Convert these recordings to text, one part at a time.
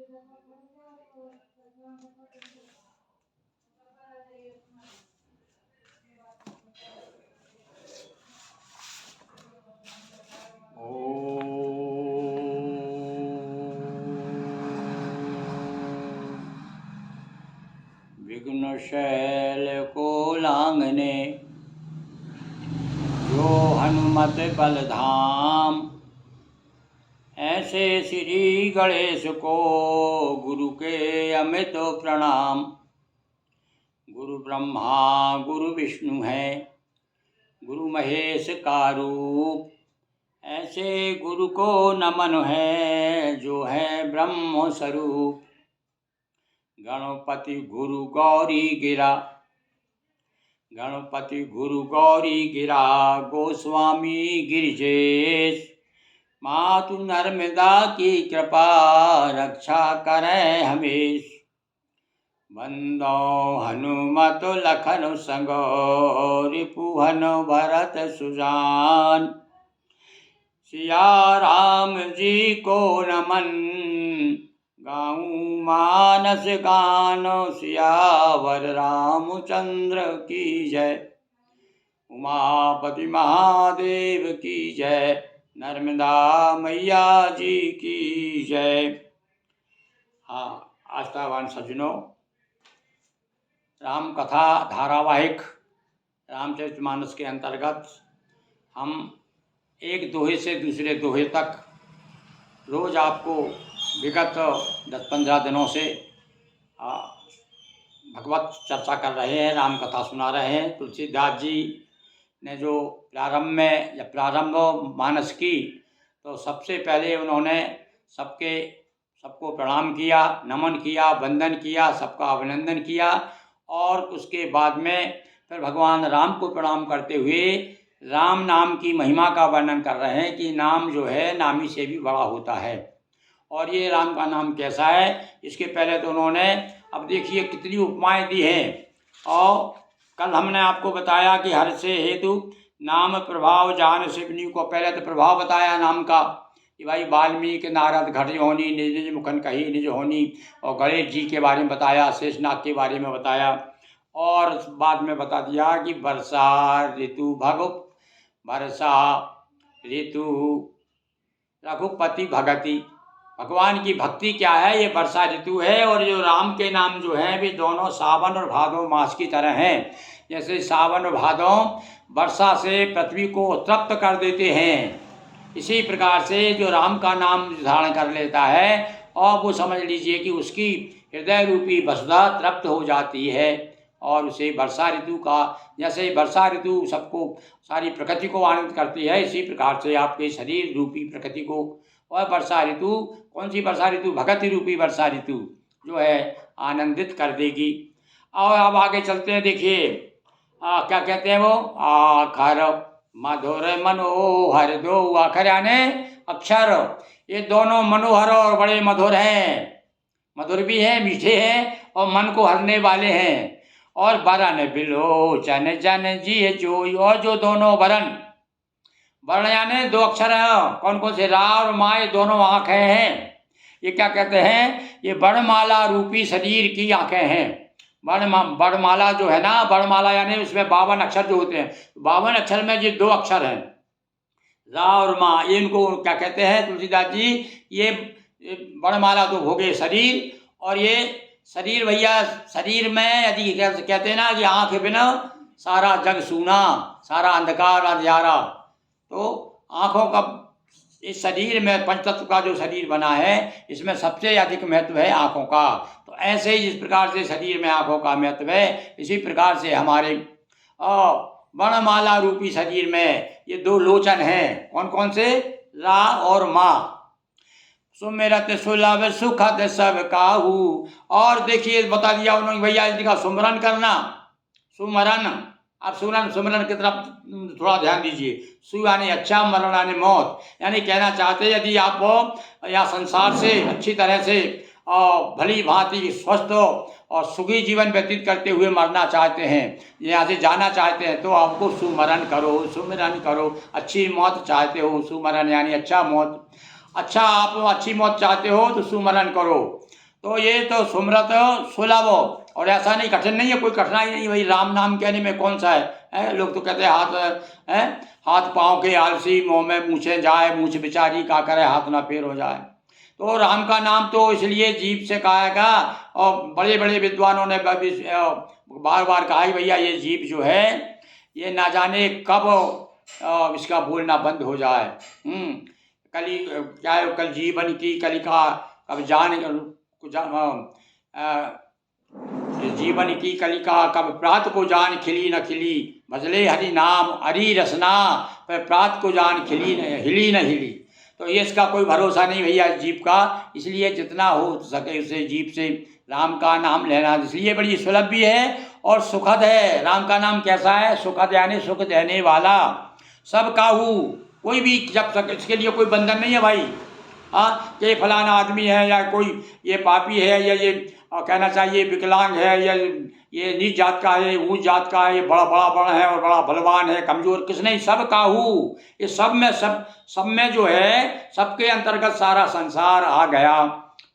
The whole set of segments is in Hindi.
विघ्न शैल को लांघने जो हनुमत बल धाम, ऐसे श्री गणेश को गुरु के अमित प्रणाम। गुरु ब्रह्मा गुरु विष्णु है, गुरु महेश का रूप, ऐसे गुरु को नमन है जो है ब्रह्म स्वरूप। गणपति गुरु गौरी गिरा, गणपति गुरु गौरी गिरा, गोस्वामी गिरिजेश, मातु नर्मदा की कृपा रक्षा करे हमेश। बंदो हनुमत लखन संगो, रिपुहन भरत सुजान, सिया राम जी को नमन, गाऊं मानस गान, सियावर रामचंद्र की जय। उमापति महादेव की जय, नर्मदा मैया जी की जय। हाँ, आस्थावान सज्जनों, राम कथा धारावाहिक रामचरितमानस के अंतर्गत हम एक दोहे से दूसरे दोहे तक रोज आपको विगत 10-15 दिनों से भगवत चर्चा कर रहे हैं, राम कथा सुना रहे हैं। तुलसीदास जी ने जो प्रारंभ मानस की, तो सबसे पहले उन्होंने सबको प्रणाम किया, नमन किया, वंदन किया, सबका अभिनंदन किया, और उसके बाद में फिर भगवान राम को प्रणाम करते हुए राम नाम की महिमा का वर्णन कर रहे हैं कि नाम जो है नामी से भी बड़ा होता है। और ये राम का नाम कैसा है, इसके पहले तो उन्होंने, अब देखिए कितनी उपमाएं दी हैं। और कल हमने आपको बताया कि हर से हेतु नाम प्रभाव जान शिवनी को, पहले तो प्रभाव बताया नाम का कि भाई वाल्मीकि नारद घट होनी, निज निज मुखन कही निज होनी, और गणेश जी के बारे में बताया, शेषनाग के बारे में बताया, और बाद में बता दिया कि वर्षा ऋतु वर्षा ऋतु रघुपति भगति, भगवान की भक्ति क्या है, ये वर्षा ऋतु है। और जो राम के नाम जो हैं वे दोनों सावन और भादों मास की तरह हैं। जैसे सावन और भादों वर्षा से पृथ्वी को तृप्त कर देते हैं, इसी प्रकार से जो राम का नाम धारण कर लेता है और वो समझ लीजिए कि उसकी हृदय रूपी वसुधा तृप्त हो जाती है, और उसे वर्षा ऋतु का, जैसे वर्षा ऋतु सबको सारी प्रकृति को आनंद करती है, इसी प्रकार से आपके शरीर रूपी प्रकृति को, और वर्षा ऋतु, कौन सी वर्षा ऋतु, भगति रूपी वर्षा ऋतु जो है आनंदित कर देगी। और अब आगे चलते हैं, देखिए क्या कहते हैं वो, आखर मधुर मनोहर, दो आखर यानी अक्षर, ये दोनों मनोहर और बड़े मधुर हैं, मधुर भी हैं, मीठे हैं और मन को हरने वाले हैं। और बरन बिलोचन जन जी जोई, और जो दोनों वर्ण यानी 2 अक्षर हैं, कौन कौन से, रा और मा, ये दोनों आँखें हैं। ये क्या कहते हैं, ये वर्णमाला रूपी शरीर की आँखें हैं। वर्णमाला जो है ना, वर्णमाला यानी उसमें 52 अक्षर जो होते हैं, 52 अक्षर में ये 2 अक्षर हैं, रा और मा, ये इनको क्या कहते हैं तुलसीदास जी, ये वर्णमाला तो हो गए शरीर, और ये शरीर भैया, शरीर में यदि कहते हैं ना कि आँख बिना सारा जग सूना, सारा अंधकार अंधियारा, तो आँखों का, इस शरीर में पंचतत्व का जो शरीर बना है, इसमें सबसे अधिक महत्व है आँखों का। तो ऐसे ही जिस प्रकार से शरीर में आँखों का महत्व है, इसी प्रकार से हमारे वर्णमाला रूपी शरीर में ये 2 लोचन हैं, कौन कौन से, रा और मा। सुमिरत सुलभ सुखद सब काहू, और देखिए बता दिया उन्होंने भैया इसका सुमरन करना, सुमरन, आप सुमरन की तरफ थोड़ा ध्यान दीजिए। सु यानी अच्छा, मरण यानी मौत, यानी कहना चाहते हैं यदि आप या संसार से अच्छी तरह से और भली भांति स्वस्थ और सुखी जीवन व्यतीत करते हुए मरना चाहते हैं, यहाँ से जाना चाहते हैं, तो आपको सुमरन करो, सुमिरन करो। अच्छी मौत चाहते हो, सुमरन यानी अच्छा मौत, अच्छा आप अच्छी मौत चाहते हो तो सुमरन करो। तो ये तो सुमरत सुलभ, और ऐसा नहीं कठिन नहीं है, कोई कठिनाई नहीं भाई, राम नाम कहने में कौन सा है? लोग तो कहते हैं हाथ पाँव के आलसी, मुँह में मूछे जाए, मूछ बिचारी का करे हाथ ना पैर हो जाए। तो राम का नाम तो इसलिए जीभ से कहा गया, और बड़े बड़े विद्वानों ने बार बार कहा कि भैया ये जीभ जो है ये ना जाने कब इसका बोलना बंद हो जाए। कली क्या है, कल जीवन की कलिका कब जीवन की कलिका कब प्रात को जान खिली न खिली, भजले हरि नाम हरि रसना, पर प्रात को जान खिली न हिली न हिली। तो ये इसका कोई भरोसा नहीं भैया जीभ का, इसलिए जितना हो सके उसे जीभ से राम का नाम लेना, इसलिए बड़ी सुलभ भी है और सुखद है। राम का नाम कैसा है? सुखद, यानी सुख देने वाला। सब काहू, कोई भी जप सके, इसके लिए कोई बंधन नहीं है भाई। हाँ, कि फलाना आदमी है या कोई ये पापी है या ये कहना चाहिए विकलांग है या ये नीच जात का है, ऊंच जात का है, ये बड़ा है और बड़ा बलवान है, कमजोर, किस नहीं, सब काहू। ये सब में जो है सबके अंतर्गत सारा संसार आ गया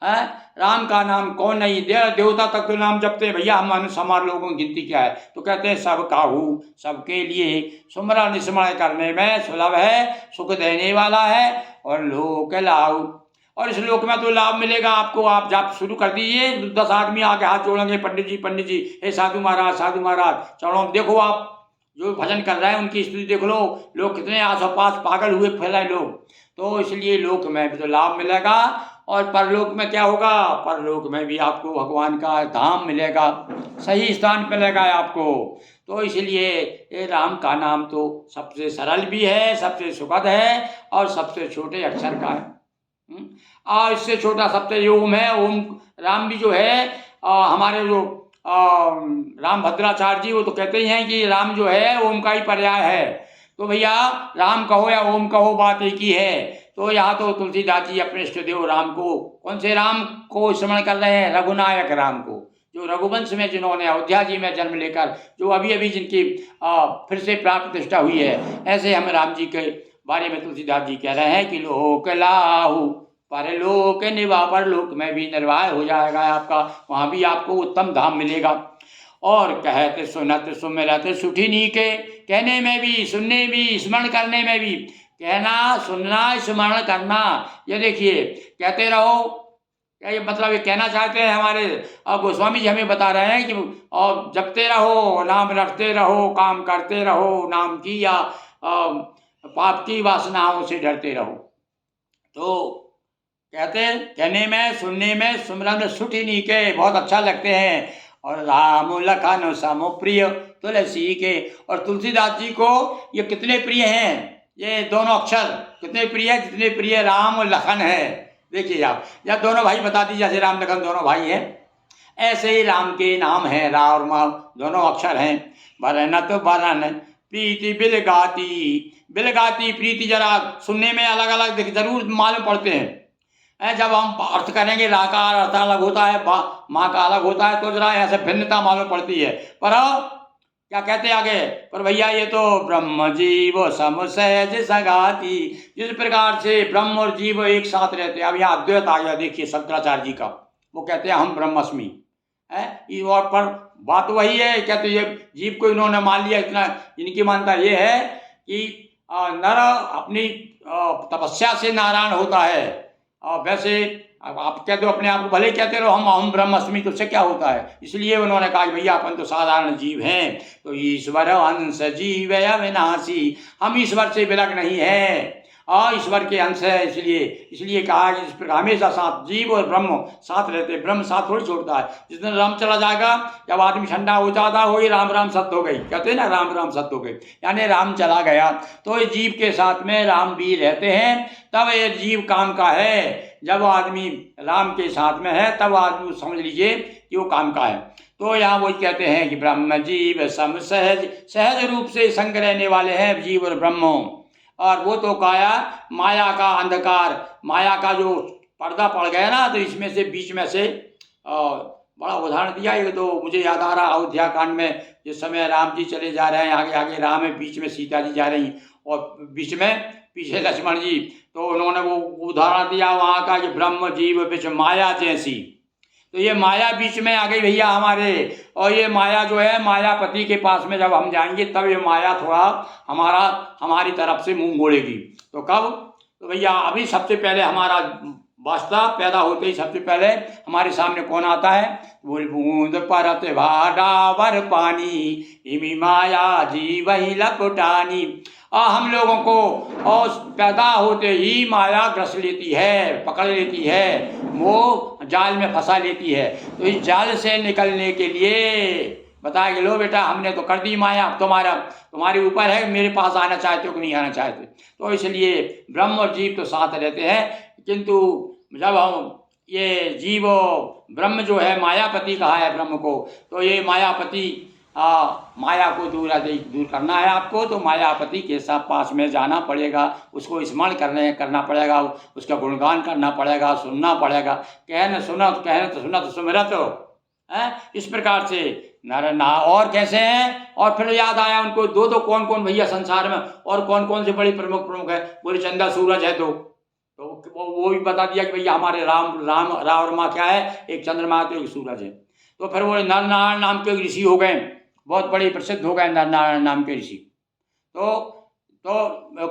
है। राम का नाम कौन नहीं, देवता तक तो नाम जपते हैं भैया, हम हमारे लोगों की गिनती क्या है? तो कहते हैं सब काहू, सबके लिए सुमरन स्मरण करने में सुलभ है, सुख देने वाला है और लोक लाभ। और इस लोक में तो लाभ मिलेगा आपको, आप जाप शुरू कर दीजिए, 10 आदमी आके हाथ जोड़ेंगे, पंडित जी हे साधु महाराज चरणों, देखो आप जो भजन कर रहे हैं उनकी स्तुति देख लो, लोग कितने आसपास पागल हुए फैलाए लोग। तो इसलिए लोक में भी तो लाभ मिलेगा, और परलोक में क्या होगा? परलोक में भी आपको भगवान का धाम मिलेगा, सही स्थान मिलेगा आपको। तो इसलिए ये राम का नाम तो सबसे सरल भी है, सबसे सुखद है और सबसे छोटे अक्षर का है। और इससे छोटा सबसे ये ओम है। ओम राम भी जो है हमारे जो राम भद्राचार्य जी वो तो कहते ही हैं कि राम जो है ओम का ही पर्याय है। तो भैया राम कहो या ओम कहो बात एक ही है। तो यहाँ तो तुलसीदास जी अपने इष्ट देव राम को, कौन से राम को स्मरण कर रहे हैं? रघुनायक राम को, जो रघुवंश में जिन्होंने अयोध्या जी में जन्म लेकर जो अभी अभी जिनकी फिर से प्राण प्रतिष्ठा हुई है, ऐसे हम राम जी के बारे में तुलसीदास जी कह रहे हैं कि लोक लाहु परलोक निवाह, परलोक में भी निर्वाह हो जाएगा आपका, वहाँ भी आपको उत्तम धाम मिलेगा। और कहते सुनत सुमिरत सुठिनी के, कहने में भी, सुनने भी, स्मरण करने में भी, कहना, सुनना, स्मरण करना, ये देखिए कहते रहो, क्या ये मतलब ये कहना चाहते हैं हमारे गोस्वामी जी हमें बता रहे हैं कि और जपते रहो, नाम रटते रहो, काम करते रहो, नाम की या पाप की वासनाओं से डरते रहो। तो कहते हैं कहने में, सुनने में, सुमरन सुठिनी के बहुत अच्छा लगते हैं। और राम लखन सम प्रिय तुलसी के, और तुलसीदास जी को ये कितने प्रिय हैं, ये दोनों अक्षर कितने प्रिय है, जितने प्रिय राम और लखन है। देखिए आप, या दोनों भाई बता दीजिए, जैसे राम लखन दोनों भाई हैं, ऐसे ही राम के नाम हैं, रा और मा दोनों अक्षर हैं। बरनत बरन प्रीति बिलगाती प्रीति, जरा सुनने में अलग अलग जरूर मालूम पड़ते हैं। जब हम अर्थ करेंगे रा का अर्थ अलग होता है, माँ का अलग होता है, तो जरा ऐसे भिन्नता मालूम पड़ती है। पर क्या कहते आगे, पर भैया ये तो ब्रह्म जीव सम सहज सगाती, जिस प्रकार से ब्रह्म और जीव एक साथ रहते हैं। अब यहाँ अद्वैत आ गया, देखिए शंकराचार्य जी का, वो कहते हैं हम ब्रह्मस्मि है, और पर बात वही है, कहते ये जीव को इन्होंने मान लिया। इतना इनकी मानता ये है कि नर अपनी तपस्या से नारायण होता है। वैसे आप कहते हो अपने आप को, भले कहते रहो हम ब्रह्मस्मि, तो उससे क्या होता है? इसलिए उन्होंने कहा भैया अपन तो साधारण जीव हैं, तो ईश्वर अंश जीव अविनाशी, हम ईश्वर से विलग नहीं है और ईश्वर के अंश है। इसलिए कहा कि इस प्रकार हमेशा साथ जीव और ब्रह्म साथ रहते, ब्रह्म साथ थोड़ी छोड़ता है। जिस दिन राम चला जाएगा, जब आदमी ठंडा हो जाता हो, ये राम राम सत्य हो गई, कहते हैं ना राम राम सत्य हो गई, यानी राम चला गया तो ये जीव के साथ में राम भी रहते हैं। तब ये जीव काम का है, जब आदमी राम के साथ में है तब आदमी समझ लीजिए कि वो काम का है। तो यहाँ वो कहते हैं कि ब्रह्म जीव सम सहज रूप से संग रहने वाले हैं जीव और ब्रह्म। और वो तो काया माया का अंधकार, माया का जो पर्दा पड़ गया ना, तो इसमें से बीच में से बड़ा उदाहरण दिया। ये तो मुझे याद आ रहा अयोध्या कांड में, जिस समय राम जी चले जा रहे हैं, आगे आगे राम है, बीच में सीता जी जा रही और बीच में पीछे लक्ष्मण जी, तो उन्होंने वो उदाहरण दिया वहाँ का कि ब्रह्म जीव बिच माया जैसी। तो ये माया बीच में आ गई भैया हमारे, और ये माया जो है मायापति के पास में जब हम जाएंगे तब ये माया थोड़ा हमारी तरफ से मुंह मोड़ेगी। तो कब? तो भैया अभी सबसे पहले हमारा वास्ता पैदा होते ही सबसे पहले हमारे सामने कौन आता है? बोल बूंद परत भाडावर पानी, इमी माया जी वही लपटानी। हम लोगों को और पैदा होते ही माया ग्रस लेती है, पकड़ लेती है, वो जाल में फंसा लेती है। तो इस जाल से निकलने के लिए बताया कि लो बेटा हमने तो कर दी माया, तुम्हारे ऊपर है, मेरे पास आना चाहते हो कि नहीं आना चाहते। तो इसलिए ब्रह्म और जीव तो साथ रहते हैं, किंतु जब हम ये जीव ब्रह्म जो है मायापति कहा है ब्रह्म को, तो ये मायापति माया को दूर करना है आपको, तो मायापति के साथ पास में जाना पड़ेगा, उसको स्मरण करना पड़ेगा, उसका गुणगान करना पड़ेगा, सुनना पड़ेगा। कहन सुनत सुमिरत है, इस प्रकार से नर ना। और कैसे हैं? और फिर याद आया उनको दो कौन कौन भैया संसार में और कौन कौन से बड़े प्रमुख है? बोले चंदा सूरज है दो, तो वो भी बता दिया कि भैया हमारे राम और माँ क्या है? एक चंद्रमा तो एक सूरज है। तो फिर वो नर नारायण नाम के ऋषि हो गए, बहुत बड़े प्रसिद्ध हो गए नर नारायण नाम के ऋषि। तो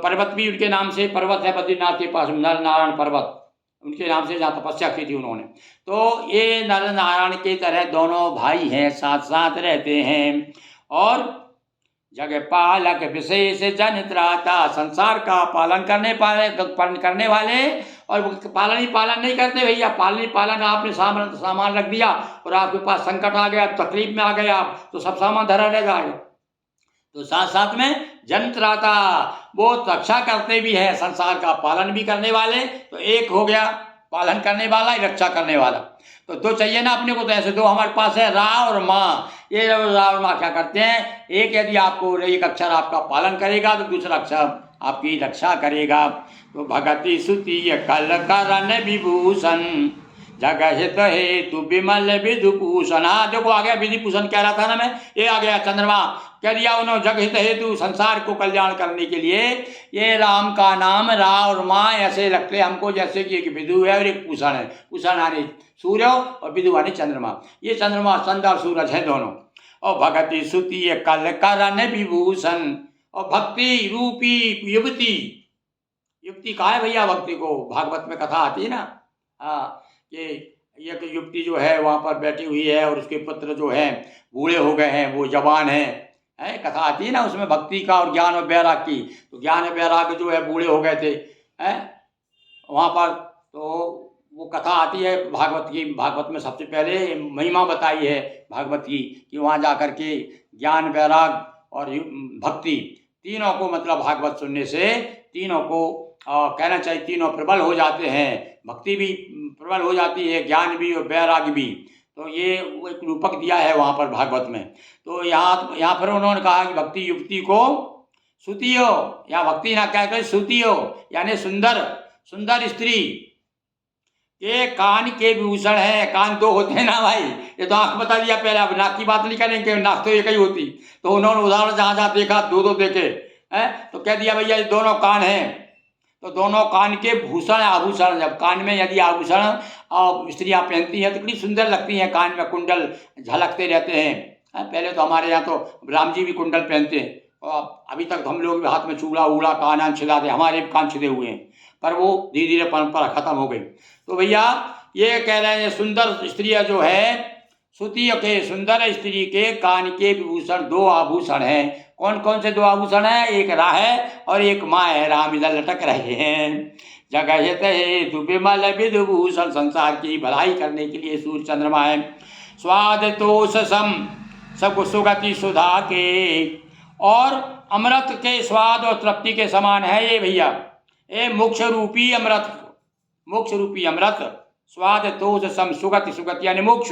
पर्वत भी उनके नाम से पर्वत है बद्रीनाथ के पास, नर नारायण पर्वत उनके नाम से जहाँ तपस्या की थी उन्होंने। तो ये नर नारायण के तरह दोनों भाई हैं, साथ साथ रहते हैं। और जग पालक विशेष जन त्राता, संसार का पालन करने वाले, और पालन नहीं करते भैया। पालन आपने सामान रख दिया और आपके पास संकट आ गया, तकलीफ में आ गया आप, तो सब सामान धरा रह जाएगा। तो साथ साथ में जन त्राता, वो रक्षा करते भी है, संसार का पालन भी करने वाले। तो एक हो गया पालन करने वाला, रक्षा करने वाला, तो दो चाहिए ना अपने को। तो ऐसे दो हमारे पास है, रा और माँ। ये रा और माँ क्या करते हैं? एक यदि आपको एक अक्षर आपका पालन करेगा तो दूसरा अक्षर आपकी रक्षा करेगा। तो भगति सुति कल करन विभूषण, जगह हित हेतु विमल विधुभूषण। देखो आ गया विधिभूषण कह रहा था ना मैं, ये आ गया चंद्रमा कह दिया उन्होंने। जग हित हेतु, संसार को कल्याण करने के लिए ये राम का नाम रा और माँ ऐसे लगते हमको जैसे कि एक विधु है और एक पूषण है। पूषण आने सूर्य और विधु आने चंद्रमा। ये चंद्रमा चंद्र और सूरज है दोनों। और भगति सुति कल करन विभूषण, और भक्ति रूपी युक्ति कहा है भैया भक्ति को? भागवत में कथा आती है ना, हाँ, कि एक युक्ति जो है वहाँ पर बैठी हुई है और उसके पुत्र जो हैं बूढ़े हो गए हैं, वो जवान हैं, कथा आती है ना उसमें भक्ति का और ज्ञान और वैराग की। तो ज्ञान और वैराग जो है बूढ़े हो गए थे वहाँ पर, तो वो कथा आती है भागवत की। भागवत में सबसे पहले महिमा बताई है भागवत की कि वहाँ जा कर के ज्ञान वैराग और भक्ति तीनों को, मतलब भागवत सुनने से तीनों को कहना चाहिए, तीनों प्रबल हो जाते हैं। भक्ति भी प्रबल हो जाती है, ज्ञान भी और वैराग भी। तो ये वो एक रूपक दिया है वहाँ पर भागवत में। तो यहाँ पर उन्होंने कहा कि भक्ति युक्ति को सुतियो, या भक्ति ना कह कर सुतियो, यानी सुंदर स्त्री के कान के भूषण है। कान दो होते हैं ना भाई, ये तो आंख बता दिया पहले, अब नाक की बात नहीं करेंगे, नाक तो एक ही होती। तो उन्होंने उदाहरण जहाँ जहाँ देखा दो देखे हैं, तो कह दिया भैया ये दोनों कान हैं, तो दोनों कान के भूषण आभूषण। जब कान में यदि आभूषण स्त्रियाँ पहनती हैं तो कितनी सुंदर लगती हैं, कान में कुंडल झलकते रहते हैं। पहले तो हमारे यहाँ तो राम जी भी कुंडल पहनते हैं, और अभी तक हम लोग हाथ में चूड़ा उड़ा कान छिलाते, हमारे भी कान छिदे हुए हैं, पर वो धीरे धीरे परंपरा खत्म हो गई। तो भैया ये कह रहे हैं सुंदर स्त्रियाँ जो है सुती के, सुंदर स्त्री के कान के विभूषण दो आभूषण हैं। कौन कौन से दो आभूषण हैं? एक रा है और एक माँ है, राम इधर लटक रहे हैं। जगह हेतु विमल विधुभूषण, संसार की भलाई करने के लिए सूर्य चंद्रमा है। स्वाद तोष सम, सब सुगति सुधा के, और अमृत के स्वाद और तृप्ति के समान है ये भैया। ये मोक्ष रूपी अमृत, स्वाद तोष सम, सुगति यानी मोक्ष,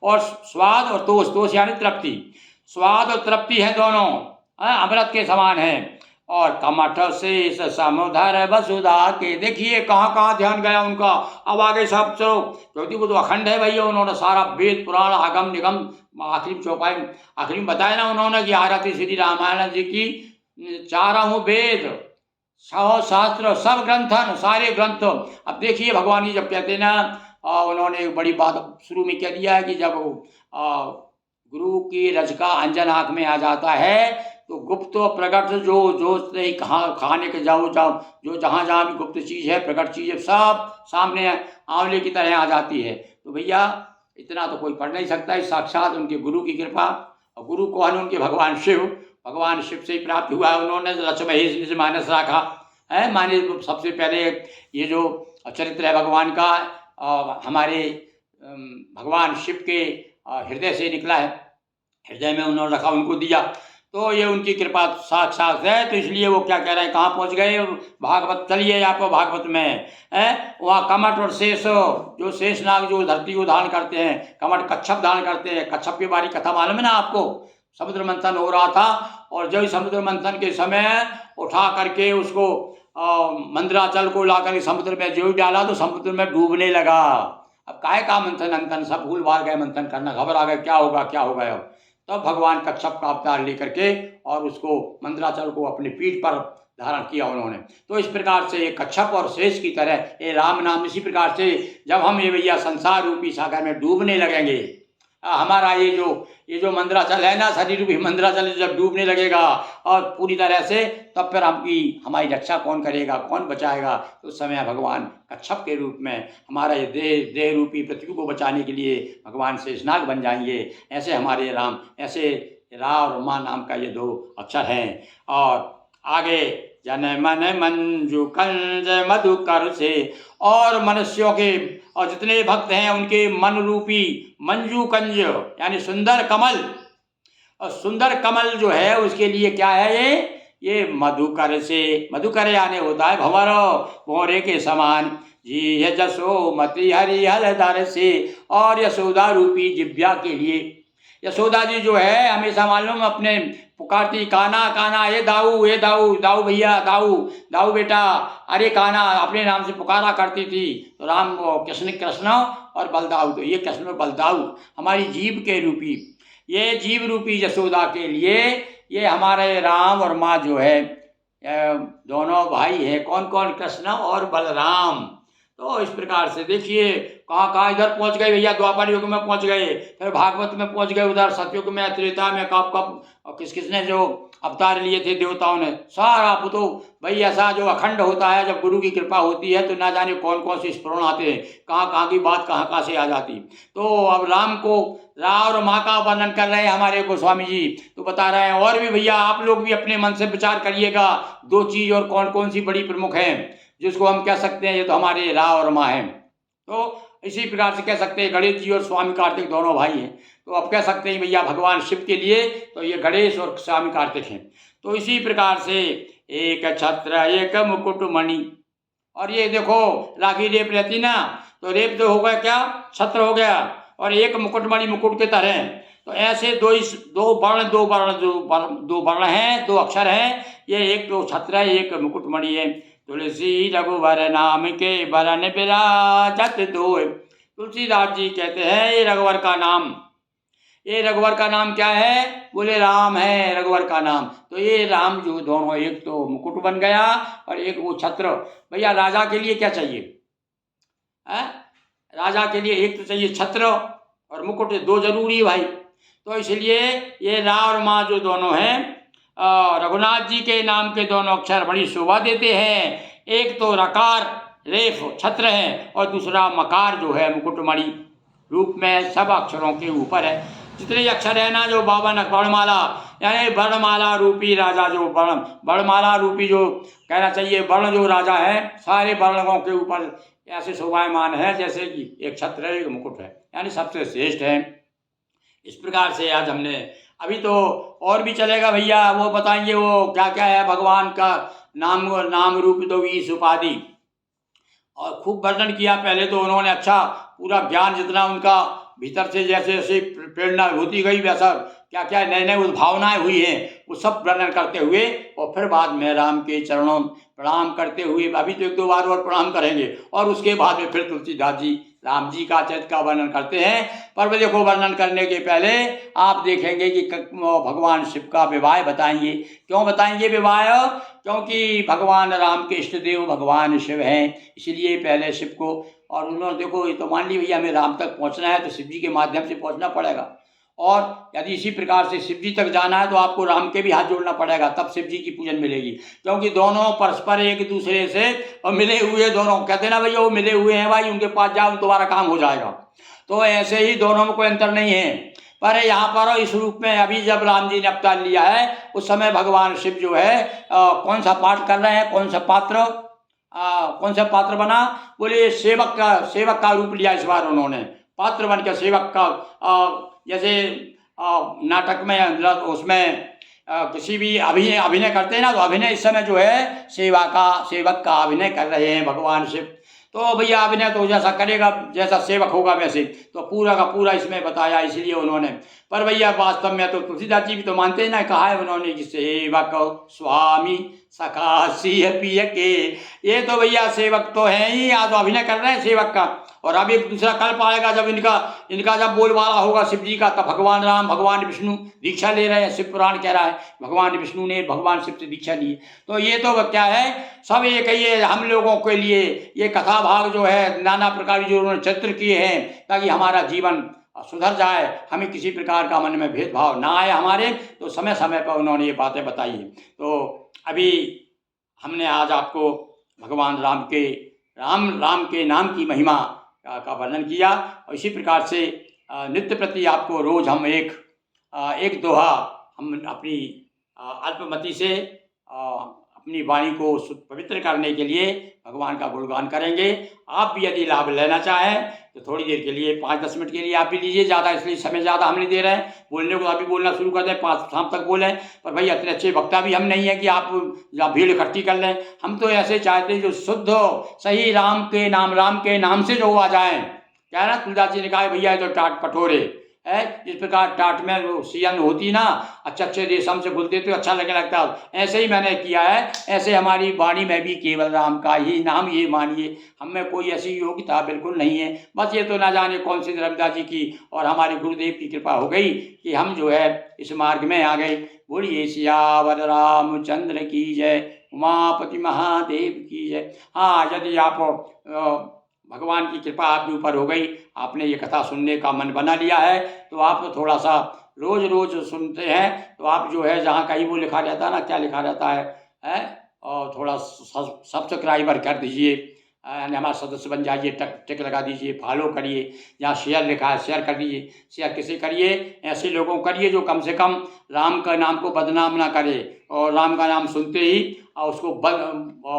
और स्वाद और तोष यानी तृप्ति। स्वाद और तृप्ति है दोनों, अमृत के समान है। और कमठ शेष समुधर वसुधा के, देखिए कहाँ कहाँ ध्यान गया उनका। अब आगे सब चलो, क्योंकि वो तो अखंड है भैया, उन्होंने सारा वेद पुराण आगम निगम आखिरी चौपाई आखिरी में बताया ना उन्होंने कि आरती श्री रामायण जी की 4 वेद 100 शास्त्र सब ग्रंथन, सारे ग्रंथ। अब देखिए भगवान जी जब कहते हैं ना उन्होंने एक बड़ी बात शुरू में कह दिया है कि जब गुरु की रज का अंजन आँख में आ जाता है तो गुप्त और प्रकट जो जो नहीं कहाँ खाने के जाओ जो जहाँ जहाँ भी गुप्त चीज़ है, प्रकट चीज़ है, सब सामने आंवले की तरह आ जाती है। तो भैया इतना तो कोई पढ़ नहीं सकता है, साक्षात उनके गुरु की कृपा। और गुरु कौन? उनके भगवान शिव से ही प्राप्त हुआ है। उन्होंने रच महेश निज मानस रखा है, माने सबसे पहले ये जो चरित्र है भगवान का हमारे भगवान शिव के हृदय से निकला है, हृदय में उन्होंने रखा, उनको दिया, तो ये उनकी कृपा साक्षात है। तो इसलिए वो क्या कह रहे हैं, कहाँ पहुँच गए? भागवत चलिए आपको भागवत में है, वहाँ कमट और शेष, जो शेष नाग जो धरती को धारण करते हैं, कमट कच्छप धारण करते हैं। कच्छप की बारी कथा मालूम है ना आपको? समुद्र मंथन हो रहा था और जब समुद्र मंथन के समय उठा करके उसको मंदराचल को ला करके समुद्र में जो डाला तो समुद्र में डूबने लगा। अब काहे का मंथन अंथन, सब भूल भाल गए मंथन करना, खबर आ गए क्या होगा क्या होगा। तब भगवान कच्छप का अवतार लेकर के और उसको मंदराचल को अपनी पीठ पर धारण किया उन्होंने। तो इस प्रकार से ये कच्छप और शेष की तरह ये राम नाम, इसी प्रकार से जब हम ये भैया संसार रूपी सागर में डूबने लगेंगे, हमारा ये जो मंदराचल है ना, शरीर रूपी मंदराचल जब डूबने लगेगा और पूरी तरह से, तब फिर हमारी रक्षा कौन करेगा, कौन बचाएगा? तो उस समय भगवान कच्छप के रूप में हमारा ये देह रूपी पृथ्वी को बचाने के लिए भगवान शेषनाग बन जाएंगे। ऐसे हमारे राम, ऐसे रा और मा नाम का ये दो अक्षर हैं। और आगे जन मन मंजू कंज मधुकर से, और मनुष्यों के और जितने भक्त हैं उनके मन रूपी मंजू कंज यानी सुंदर कमल, और सुंदर कमल जो है उसके लिए क्या है? ये मधुकर से, मधुकर यानी होता है भंवर भौरे के समान, जी है जसोमती हरि हलधर से, और यशोदा रूपी जिब्या के लिए। यशोदा जी जो है हमेशा मालूम अपने पुकारती, काना काना, ये दाऊ दाऊ भैया, दाऊ बेटा, अरे काना, अपने नाम से पुकारा करती थी। तो राम कृष्ण और बलदाऊ, तो ये कृष्ण और बलदाऊ हमारी जीव के रूपी, ये जीव रूपी यशोदा के लिए ये हमारे राम और माँ जो है दोनों भाई हैं। कौन कौन? कृष्ण और बलराम। तो इस प्रकार से देखिए कहाँ कहाँ इधर पहुँच गए भैया, द्वापर युग में पहुँच गए, फिर भागवत में पहुँच गए, उधर सतयुग में, त्रेता में, कब कब किसने जो अवतार लिए थे देवताओं ने, सारा तो भाई ऐसा जो अखंड होता है, जब गुरु की कृपा होती है तो ना जाने कौन कौन से स्मरण आते हैं, कहाँ कहाँ की बात कहाँ कहाँ से आ जाती। तो अब राम को रा और माँ का वर्णन कर रहे हैं हमारे गोस्वामी जी, तो बता रहे हैं और भी भैया आप लोग भी अपने मन से विचार करिएगा, दो चीज़ और कौन कौन सी बड़ी प्रमुख हैं जिसको हम कह सकते हैं ये तो हमारे रा और माँ हैं। तो इसी प्रकार से कह सकते हैं गणेश जी और स्वामी कार्तिक दोनों भाई हैं। तो अब कह सकते हैं भैया भगवान शिव के लिए तो ये गणेश और स्वामी कार्तिक हैं। तो इसी प्रकार से एक छत्र एक मुकुट मणि, और ये देखो रागी रेप रहती ना, तो रेप तो हो गया क्या, छत्र हो गया, और एक मुकुटमणि मुकुट के तरह। तो ऐसे दो वर्ण हैं, दो अक्षर हैं, ये एक तो छत्र है, एक मुकुटमणि है। तुलसी रघुवर नाम के बरन विराजत दो। तुलसीदास जी कहते हैं ये रघुवर का नाम, ये रघुवर का नाम क्या है? बोले राम है रघुवर का नाम। तो ये राम जो दोनों, एक तो मुकुट बन गया और एक वो छत्र। भैया राजा के लिए क्या चाहिए है? राजा के लिए एक तो चाहिए छत्र और मुकुट, दो जरूरी भाई। तो इसलिए ये रा और माँ जो दोनों हैं रघुनाथ जी के नाम के दोनों अक्षर बड़ी शोभा देते हैं। एक तो रकार रेफ छत्र है और दूसरा मकार जो है मुकुटमणि रूप में सब अक्षरों के ऊपर है। जितने अक्षर है ना जो 52 वर्णमाला, यानी वर्णमाला रूपी राजा, जो वर्णमाला रूपी जो कहना चाहिए वर्ण जो राजा है, सारे वर्णों के ऊपर ऐसे शोभायमान है जैसे कि एक छत्र है, एक मुकुट है, यानी सबसे श्रेष्ठ है। इस प्रकार से आज हमने, अभी तो और भी चलेगा भैया, वो बताएंगे वो क्या क्या है भगवान का नाम रूप दो 20 उपाधि, और खूब वर्णन किया। पहले तो उन्होंने अच्छा पूरा ज्ञान जितना उनका भीतर से जैसे जैसे प्रेरणा होती गई वैसा क्या क्या नए नए भावनाएं हुई हैं वो सब वर्णन करते हुए, और फिर बाद में राम के चरणों प्रणाम करते हुए, अभी तो 1-2 बार और प्रणाम करेंगे, और उसके बाद में फिर तुलसीदास जी राम जी का चरित्र का वर्णन करते हैं। पर वे देखो वर्णन करने के पहले आप देखेंगे कि भगवान शिव का विवाह बताएंगे। क्यों बताएंगे विवाह? क्योंकि भगवान राम के इष्ट देव भगवान शिव हैं, इसलिए पहले शिव को और उन्होंने देखो ये तो मान ली भैया हमें राम तक पहुंचना है तो शिव जी के माध्यम से पहुंचना पड़ेगा, और यदि इसी प्रकार से शिव जी तक जाना है तो आपको राम के भी हाथ जोड़ना पड़ेगा, तब शिव जी की पूजन मिलेगी, क्योंकि दोनों परस्पर एक दूसरे से और मिले हुए, दोनों कहते ना भैया वो मिले हुए हैं भाई, उनके पास जाओ तुम्हारा काम हो जाएगा। तो ऐसे ही दोनों में कोई अंतर नहीं है। पर यहाँ पर इस रूप में अभी जब राम जी ने अवतार लिया है उस समय भगवान शिव जो है कौन सा पाठ कर रहे हैं, कौन सा पात्र कौन सा पात्र बना, बोले सेवक का रूप लिया इस बार उन्होंने, पात्र बन के सेवक का। जैसे नाटक में उसमें किसी भी अभिनय करते हैं ना, तो अभिनय इस समय जो है सेवक का अभिनय कर रहे हैं भगवान शिव। तो भैया अभिनय तो जैसा करेगा, जैसा सेवक होगा वैसे, तो पूरा का पूरा इसमें बताया इसलिए उन्होंने। पर भैया वास्तव में तो तुलसीदास जी भी तो मानते हैं ना, कहा है उन्होंने कि सेवक स्वामी सखा सिंह पिय के, ये तो भैया सेवक तो हैं ही, या तो अभिनय कर रहे हैं सेवक का। और अब एक दूसरा कल्प आएगा जब इनका जब बोलबाला होगा शिव जी का, तब भगवान राम भगवान विष्णु दीक्षा ले रहे हैं। शिव पुराण कह रहा है भगवान विष्णु ने भगवान शिव से दीक्षा ली। तो ये तो क्या है, सब एक ही है हम लोगों के लिए। ये कथा भाग जो है नाना प्रकार की जो उन्होंने चित्र किए हैं, ताकि हमारा जीवन सुधर जाए, हमें किसी प्रकार का मन में भेदभाव ना आए हमारे। तो समय समय पर उन्होंने ये बातें बताई हैं। तो अभी हमने आज आपको भगवान राम के नाम की महिमा का वर्णन किया, और इसी प्रकार से नित्य प्रति आपको रोज हम एक दोहा हम अपनी अल्पमति से अपनी वाणी को पवित्र करने के लिए भगवान का गुणगान करेंगे। आप भी यदि लाभ लेना चाहें तो थोड़ी देर के लिए 5-10 मिनट के लिए आप भी लीजिए, ज़्यादा इसलिए समय ज़्यादा हम नहीं दे रहे हैं, बोलने को अभी बोलना शुरू कर दें 5 शाम तक बोलें। पर भाई इतने अच्छे वक्ता भी हम नहीं है कि आप भीड़ इकट्ठी कर लें। हम तो ऐसे चाहते हैं जो शुद्ध हो, सही राम के नाम से जो आ जाए। क्या है ना, तुलसीदास जी ने कहा भैया तो टाट पठोरे है, जिस प्रकार टाट में वो सियन होती ना, अच्छे रेशम से बुलते तो अच्छा लगने लगता है, ऐसे ही मैंने किया है। ऐसे हमारी वाणी में भी केवल राम का ही नाम ये मानिए, हमें कोई ऐसी योग्यता बिल्कुल नहीं है। बस ये तो ना जाने कौन सी रविदास जी की और हमारे गुरुदेव की कृपा हो गई कि हम जो है इस मार्ग में आ गए। बोलिए सियावर रामचंद्र की जय, उमापति महादेव की जय। हाँ, यदि आप भगवान की कृपा आपके ऊपर हो गई, आपने ये कथा सुनने का मन बना लिया है, तो आप थोड़ा सा रोज रोज सुनते हैं तो आप जो है जहाँ कहीं वो लिखा रहता है ना, क्या लिखा रहता है और थोड़ा सब्सक्राइबर कर दीजिए, यानी हमारा सदस्य बन जाइए, टिक लगा दीजिए, फॉलो करिए। जहाँ शेयर लिखा है शेयर कर दीजिए। शेयर किसे करिए, ऐसे लोगों को करिए जो कम से कम राम का नाम को बदनाम ना करे, और राम का नाम सुनते ही और उसको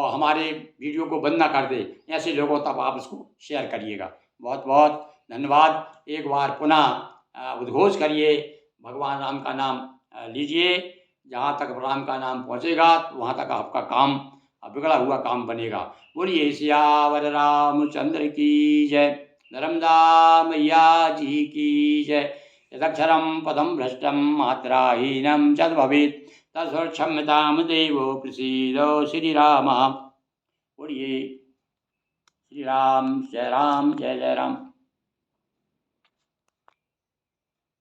हमारे वीडियो को बंद ना कर दे। ऐसे लोगों तक आप उसको शेयर करिएगा। बहुत बहुत धन्यवाद। एक बार पुनः उद्घोष करिए, भगवान राम का नाम लीजिए। जहाँ तक राम का नाम पहुँचेगा वहाँ तक आपका काम बिगड़ा हुआ काम बनेगा। बोलिए सियावर रामचंद्र की जय, नर्मदा मैया जी की जय। यदक्षरं पदं भ्रष्टं मात्राहीनं च भवेत् तत्क्षम्यतां देवो प्रसीद श्रीराम। बोलिए श्री राम जय जय राम।